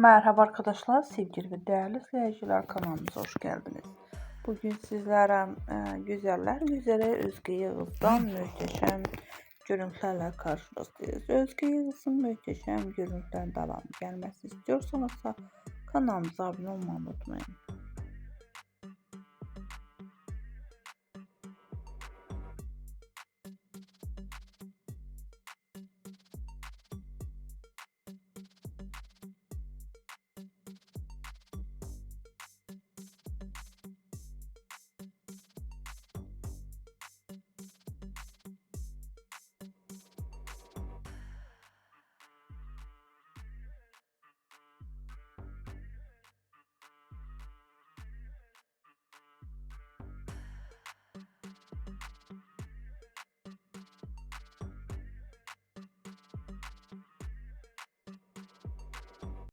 Merhaba arkadaşlar, sevgili ve değerli izleyiciler, kanalımıza hoş geldiniz. Bugün sizlere güzeller güzeli Özge Yağız'dan muhteşem görüntülerle karşınızdayız. Özge Yağız'ın muhteşem görüntülerin devamı gelmesini istiyorsanız kanalımıza abone olmayı unutmayın.